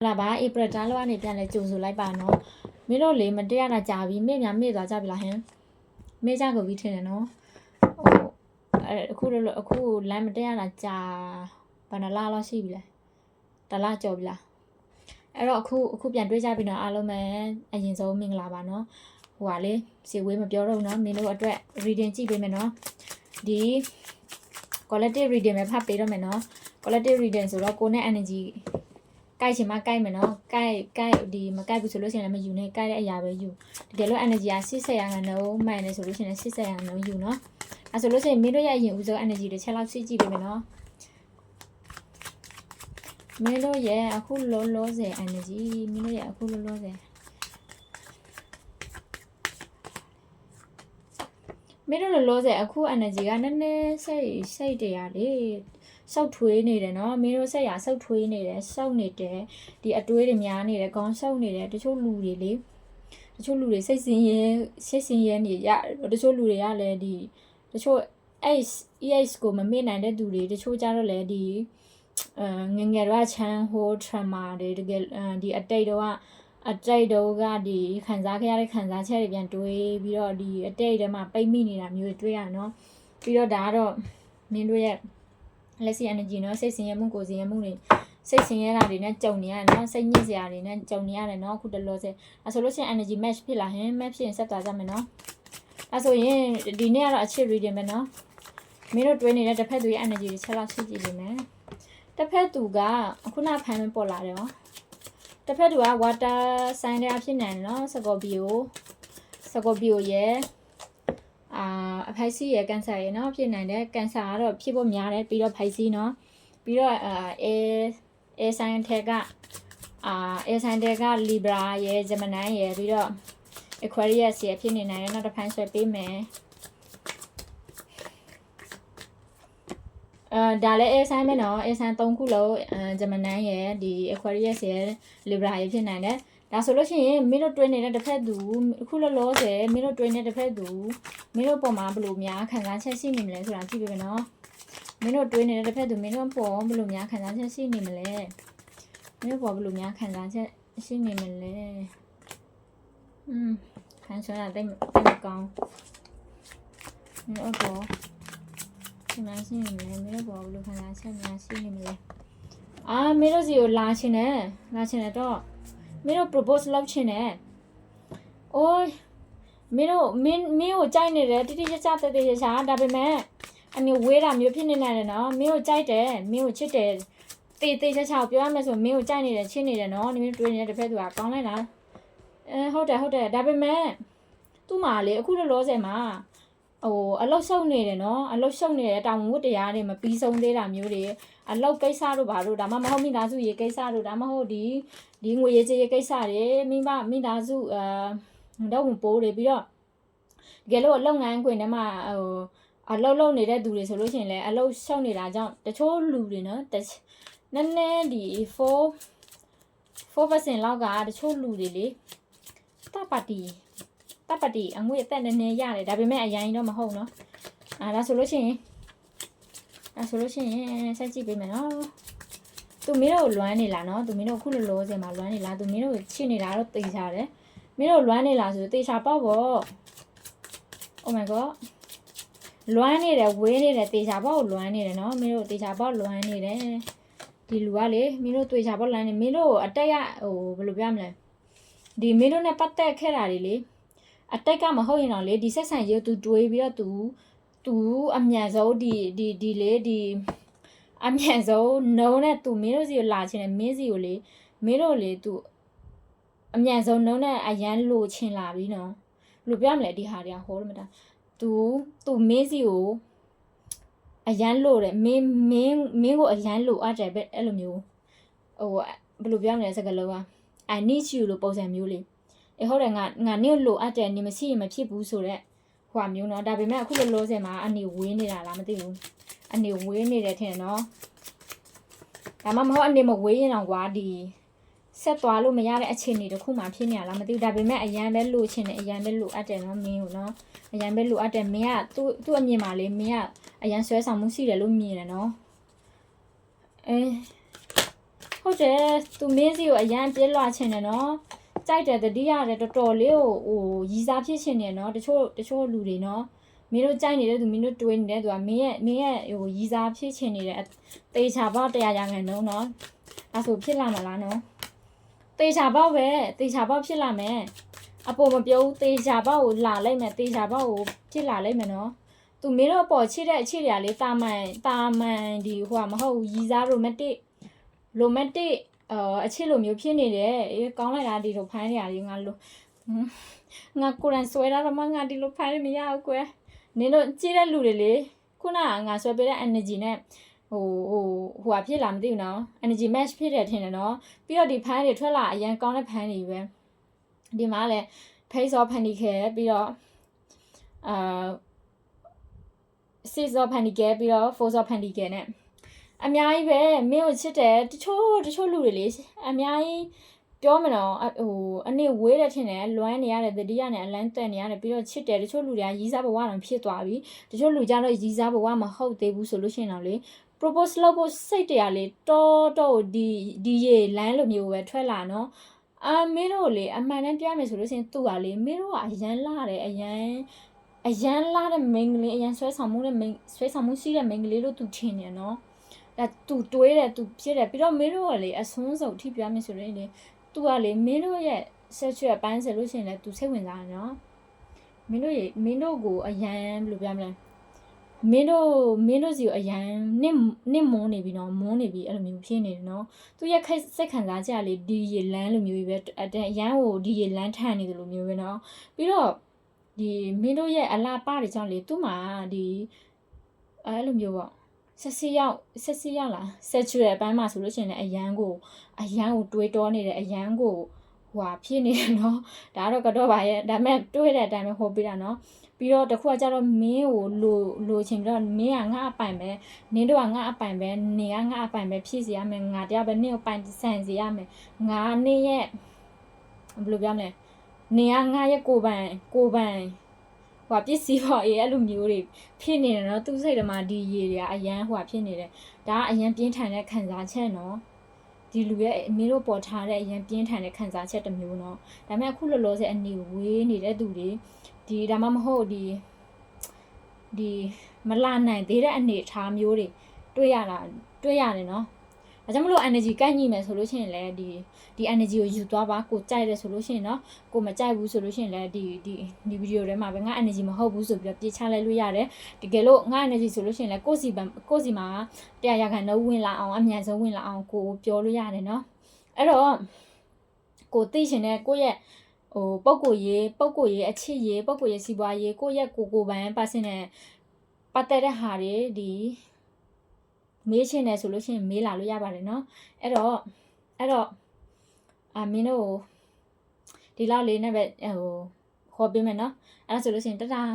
လာပါဧပြီတားလောက်ကနေပြန်လဲကြိုဆိုလိုက်ပါနော်မင်းတို့လေမတရားတာကြာပြီမေ့များမေ့သွားကြပြီလားဟင်မေ့ကြကုန်ပြီထင်တယ်နော်အခုလမ်းမတရားတာကြာဘာနလားလောက်ရှိပြီလဲတလားကြော်ပြီလားအဲ့တော့အခုပြန်တွေ့ကြပြီနော်အားလုံးပဲအရင်ဆုံးမင်္ဂလာပါနော်ဟိုကလေစီဝေးမပြောတော့ဘူးနော်မင်းတို့အတွက် reading ကြည့်ပေးမယ်နော်ဒီ collective reading ပဲဖတ်ပေးတော့မယ်နော် collective reading ဆိုတော့ကိုနဲ့ energyကိုက်ချင်မှကိုက်မယ်နော်ကိုက်ဒီမကိုက်ဘူးဆိုလို့ရှိရင်လည်းမယူနဲ့ကိုက်တဲ့အရာပဲယူတကယ်လို့ energy က80ရာခိုင်နှုန်းမှန်တယ်ဆိုလို့ရှိရင်80ရာခိုင်နှုန်းယူနော်အဲဆိုလို့ရှိရင်မင်းတို့ရဲ့အရင်ဦးဆုံး energy တစ်ချက်လောက်စစ်ကြည့်ပေးမယ်နော်မင်းတို့ရဲ့အခုလောဆယ် energy မင်းတို့ရဲ့အခုလောဆယ်မင်းတို့လောဆယ်အခု energy ကနည်းနည်းစိတ်တရားလေစောက်ထွေးနေတယ်နော်မင်းတို့ဆက်ရစောက်ထွေးနေတယ်စောက်နေတယ်ဒီအတွေးတွေများနေတယ်ခေါင်းစောက်နေတယ်တချို့လူတွေလေတချို့လူတွေစိတ်ဆင်းရဲနေရတချို့လူတွေကလည်းဒီတချို့ ES ကိုမမေ့နိုင်တဲ့သူတွေတချို့ကြတော့လည်းဒီငငယ်တော့ချမ်းဟို trauma တွေတကယ်ဒီအတိတ်တော့ကဒီခံစားခဲ့ရတဲ့ခံစားချက်တွေပြန်တွေးပြီးတော့ဒီအတိတ်ထဲမှာပိတ်မိနေတာမျိုးတွေတွေ့ရနော်ပြီးတော့ဒါကတော့မင်းတို့ရဲ့လက်ရှိ energy နော်စိတ်ဆင်းရဲမှုကိုယ်ဆင်းရဲမှုတွေစိတ်ဆင်းရဲတာတွေနဲ့ကြုံနေရတယ်နော်စိတ်ညစ်စရာတွေနဲ့ကြုံနေရတယ်နော်အခုတလောဆယ်အဲဆိုလို့ရှိရင် energy match ဖြစ်လာဟင် match ဖြစ်ရင်ဆက်သွားကြမယ်နော်အဲဆိုရင်ဒီနေ့ကတော့အချစ် reading ပဲနော်မင်းတို့တွေးနေတဲ့တစ်ဖက်သူရဲ့ energy တွေချက်လောက်ရှိကြည့်နေမယ်တစ်ဖက်သူကခုနဖန်မပေါ်လာတယ်နော်တစ်ဖက်သူက water sign တွေအဖြစ်နေတယ်နော် Scorpio ရဲ့အဖိုက်စီရဲ့ကန်ဆာရဲ့နော်ဖြစ်နိုင်တယ်ကန်ဆာကတော့ဖြစ်ဖို့များတယ်ပြီးတော့ဖိုက်စီနော်ပြီးတော့air sign ထက်ကair sign ထက်က Libra ရဲ့ Gemini ရဲ့ပြီးတော့ Aquarius ရဲ့ဖြစ်နေနိုင်တယ်နောက်တစ်ဖန်ဆွဲပေးမယ်ဒါလည်း air sign ပဲနော် air sign 3ခုလုံးGemini ရဲ့ဒီ Aquarius ရဲ့ Libra ရဲ့ဖြစ်နိုင်တယ်ဒါဆိုလို့ရှိရင်မင်းတို့တွင်းနေတဲ့တစ်ဖက်သူအခုလောဆယ်မင်းတို့တွင်းနေတဲ့တစ်ဖက်သူမင်းတို့ပေါ်မှာဘယ်လိုများခံစားချက်ရှိနေမလဲဆိုတာကြည့်ပေးမယ်နော်မင်းတို့တွင်းနေတဲ့တစ်ဖက်သူမင်းတို့ပေါ်ဘယ်လိုများခံစားချက်ရှိနေမလဲမင်းတို့ပေါ်ဘယ်လိုများခံစားချက်ရှိနေမလဲခံစားရတဲ့ကောင်းမင်းတို့ပေါ်ခံစားရှိနေမလဲမင်းတို့ပေါ်ဘယ်လိုခံစားချက်များရှိနေမလဲမင်းတို့စီကိုလာချင်တယ်တော့မင်းတို့ propose လုပ်ချင်တယ်။အိုးမင်းကိုကြိုက်နေတယ်တိတိကျကျတည်ချာဒါပေမဲ့အနေဝေးတာမျိုးဖြစ်နေနိုင်တယ်နော်။မင်းကိုကြိုက်တယ်မင်းကိုချစ်တယ်တည်ချာပြောရမယ်ဆိုမင်းကိုကြိုက်နေတယ်ချစ်နေတယ်နော်။မင်းတွေ့နေတဲ့တစ်ဖက်သူကကောင်းလိုက်လား။ဟုတ်တယ်ဒါပေမဲ့သူ့မှာလေအခုလောဆယ်မှာအလုတ်ရှုံနေတယ်နော်အလုတ်ရှုံနေတယ်တောင်ဝတ်တရားတွေမပြီးဆုံးသေးတာမျိုးတွေအလုတ်ကိစ္စတို့ဘာလို့ဒါမှမဟုတ်မိသားစုရေးကိစ္စတို့ဒါမှမဟုတ်ဒီငွေရေးကြေးရေးကိစ္စတွေမိသားစုတော့ဝင်ပိုးတွေပြီးတော့တကယ်လို့လုပ်ငန်းခွင်ထဲမှာအလုပ်နေတဲ့သူတွေဆိုလို့ရှိရင်လည်းအလုတ်ရှုံနေတာကြောင့်တချို့လူတွေနော်နည်းနည်းဒီ4% လောက်ကတချို့လူတွေလေတပ်ပါတီအငွေအသက်နည်းနည်းရတယ်ဒါပေမဲ့အရင်တော့မဟုတ်နော်ဒါဆိုလို့ရှိရင်ဆက်ကြည့်ပေးမယ်နော်သူမင်းတို့လွမ်းနေလားနော်သူမင်းတို့အခုလောဆယ်မှာလွမ်းနေလားသူမင်းတို့ချစ်နေတာတော့သိချတယ်မင်းတို့လွမ်းနေလားဆိုသိချပေါ့ Oh my god လွမ်းနေတယ်ဝေးနေတယ်သိချပေါ့လွမ်းနေတယ်နော်မင်းတို့သိချပေါ့လွမ်းနေတယ်ဒီလူကလေမင်းတို့သိချပေါ့လွမ်းနေမင်းတို့အတက်ရဘယ်လိုပြောမလဲဒီမင်းတို့နဲ့ပတ်သက်ခဲ့တာတွေလေအတိုက်ကမဟုတ်ရင်တော့လေဒီဆက်ဆံရေးသူတွေးပြီးတော့သူအမြန်ဆုံးဒီလေဒီအမြန်ဆုံးနှုံးနဲ့သူမင်းတို့စီကိုလာချင်တယ်မင်းစီကိုလေမင်းတို့လေသူအမြန်ဆုံးနှုံးနဲ့အရန်လိုချင်လာပြီနော်လူပြောမလဲဒီဟာတွေကဟောလို့မတာသူမင်းစီကိုအရန်လိုတယ်မင်းကိုအရန်လိုအပ်တယ်ပဲအဲ့လိုမျိုးဘယ်လိုပြောမလဲစကားလုံးက I need you လို့ပုံစံမျိုးလေးဟုတ်တယ်ငါနင့်လိုအပ်တယ်နင်မရှိရင်မဖြစ်ဘူးဆိုတော့ဟွာမျိုးနော်ဒါပေမဲ့အခုလောဆယ်မှာအနေဝင်းနေတာလားမသိဘူးအနေဝင်းနေတယ်ထင်တယ်နော်ဒါမှမဟုတ်အနေမဝေးရင်တော့ကွာဒီဆက်သွားလို့မရတဲ့အခြေအနေတစ်ခုမှဖြစ်နေရလားမသိဘူးဒါပေမဲ့အရန်ပဲလိုချင်တယ်အရန်ပဲလိုအပ်တယ်နော်မင်းကိုနော်အရန်ပဲလိုအပ်တယ်မင်းကသူ့အမြင်မှာလေမင်းကအရန်ဆွဲဆောင်မှုရှိတယ်လို့မြင်တယ်နော် ဟုတ်တယ်သူမင်းစီကိုအရန်ပြေးလွှာချင်တယ်နော်ကြိုက်တယ်တတိရတယ်တော်တော်လေးကိုဟိုရီစားဖြစ်ချင်တယ်နော်တချို့လူတွေနော်မင်းတို့ကြိုက်နေတဲ့သူမင်းတို့တွေးနေတဲ့သူကမင်းရဲ့ဟိုရီစားဖြစ်ချင်နေတဲ့တေချာပေါက်100ရာခိုင်နှုန်းနော်အဲဆိုဖြစ်လာမလားနော်တေချာပေါက်ပဲတေချာပေါက်ဖြစ်လာမယ်အပေါ်မပြောဘူးတေချာပေါက်ကိုလာလိုက်မယ်တေချာပေါက်ကိုဖြစ်လာလိုက်မယ်နော်သူမင်းတို့အပေါ်ချိတဲ့အချိတွေကလေတာမန်ဒီဟိုကမဟုတ်ဘူးရီစားရိုမန်တစ်အချစ်လိုမျိုးဖြစ်နေတယ်အေးကောင်းလိုက်တာဒီလိုဖိုင်းနေရတယ်ငါလိုငါကိုယ်တိုင်ဆွဲတာတော့မှငါဒီလိုဖိုင်းမရဘူးကွယ်နင်တို့ကြည့်တဲ့လူတွေလေခုနကငါဆွဲပေးတဲ့ energy နဲ့ဟိုဖြစ်လာမသိဘူးနော် energy match ဖြစ်တယ်ထင်တယ်နော်ပြီးတော့ဒီဖိုင်းတွေထွက်လာအရန်ကောင်းတဲ့ဖိုင်းတွေပဲဒီမှာလည်း face of pentacle ပြီးတော့six of pentacle ပြီးတော့ four of pentacle နဲ့အများကြီးပဲမင်းကိုချစ်တယ်တချို့လူတွေလေအများကြီးပြောမလို့ဟိုအနေဝေးတယ်ထင်တယ်လွမ်းနေရတယ်တတိယနဲ့အလန်းတက်နေရတယ်ပြီးတော့ချစ်တယ်တချို့လူတွေကရီးစားဘဝတောင်ဖြစ်သွားပြီတချို့လူကြတော့ရီးစားဘဝမဟုတ်သေးဘူးဆိုလို့ရှိရင်တော့လေ propose လုပ်ဖို့စိတ်တရားလေတော့ဒီရေလမ်းလိုမျိုးပဲထွက်လာနော်မင်းတို့လေအမှန်တမ်းပြောမယ်ဆိုလို့ရှိရင်သူ့ကလေမင်းတို့ကအရန်လာတယ်အရန်လာတဲ့ main ကလေးအရန်ဆွဲဆောင်မှုရှိတဲ့ main ကလေးလို့သူထင်တယ်နော်ဒါသူတွေးတယ်သူဖြစ်တယ်ပြီးတော့မင်းတို့ကလေအစွန်းစုံထိပြောမယ်ဆိုရင်လေသူကလေမင်းတို့ရဲ့ sexual ပိုင်းဆိုလို့ရှိရင်လေသူစိတ်ဝင်စားတယ်နော်မင်းတို့ကိုအရန်ဘယ်လိုပြောမလဲမင်းတို့စီကိုအရန်နစ်မွန်းနေပြီနော်မွန်းနေပြီအဲ့လိုမျိုးဖြစ်နေတယ်နော်သူရဲ့စိတ်ခံစားချက်လေဒီရေလန်းလိုမျိုးပဲအရန်ကိုဒီရေလန်းထန်နေတယ်လိုမျိုးပဲနော်ပြီးတော့ဒီမင်းတို့ရဲ့အလားပါတွေကြောင့်လေသူ့မှာဒီအဲ့လိုမျိုးပေါ့ဆက်စီရောက်လား sexual အပိုင်းမှာဆိုလို့ရှိရင်လည်းအရန်ကိုတွေးတောနေတယ်အရန်ကိုဟွာဖြစ်နေတယ်နော်ဒါကတော့ပါရဲ့ဒါပေမဲ့တွေးတဲ့အတိုင်းပဲဟောပြတာနော်ပြီးတော့တခုကကြတော့မင်းကိုလိုချင်ပြီးတော့မင်းကငါအပိုင်ပဲနင်းတို့ကငါအပိုင်ပဲနေကငါအပိုင်ပဲဖြစ်စီရမယ်ငါတရားပဲနင်းကိုပိုင်ဆန်စီရမယ်ငါနင်းရဲ့ဘယ်လိုပြောမလဲနေကငါရဲ့ကိုပိုင်ဟွာပစ္စည်းပေါ့အဲ့လိုမျိုးတွေဖြစ်နေတယ်နော်သူ့စိတ်ထဲမှာဒီရေတွေကအရန်ဟွာဖြစ်နေတယ်ဒါကအရန်ပြင်းထန်တဲ့ခံစားချက်နော်ဒီလူရဲ့မင်းတို့ပေါ်ထားတဲ့အရန်ပြင်းထန်တဲ့ခံစားချက်တစ်မျိုးနော်ဒါပေမဲ့အခုလောလောဆယ်အနေဝေးနေတဲ့သူတွေဒီဒါမှမဟုတ်ဒီမလာနိုင်သေးတဲ့အနေအထားမျိုးတွေတွေ့ရတယ်နော်ဒါကြောင့်မလို့ energy ကိုက်ညိမယ်ဆိုလို့ရှိရင်လည်းဒီ energy ကိုယူသွားပါကိုကြိုက်တယ်ဆိုလို့ရှိရင်เนาะကိုမကြိုက်ဘူးဆိုလို့ရှိရင်လည်းဒီဗီဒီယိုထဲမှာပဲငါ energy မဟုတ်ဘူးဆိုပြီးတော့ပြေးချလိုက်လို့ရတယ်တကယ်လို့ငါ energy ဆိုလို့ရှိရင်လည်းကိုစီမှာ100ရာခိုင်နှုန်းဝင်လာအောင်အမြန်ဆုံးဝင်လာအောင်ကိုပြောလို့ရတယ်เนาะအဲ့တော့ကိုသိရှင်တဲ့ကိုရဲ့ဟိုပုံကိုရေးအချစ်ရေးပုံကိုရေးစီးပွားရေးကိုရဲ့ကိုပိုင်ပါစင်နဲ့ပတ်သက်တဲ့ဟာတွေဒီမေးချင်တယ်ဆိုလို့ရှိရင်မေးလာလို့ရပါတယ်เนาะအဲ့တော့မင်းတို့ဒီလောက်လေးနဲ့ပဲဟိုခေါ်ပေးမယ်เนาะအဲ့ဒါဆိုလို့ရှိရင်တတား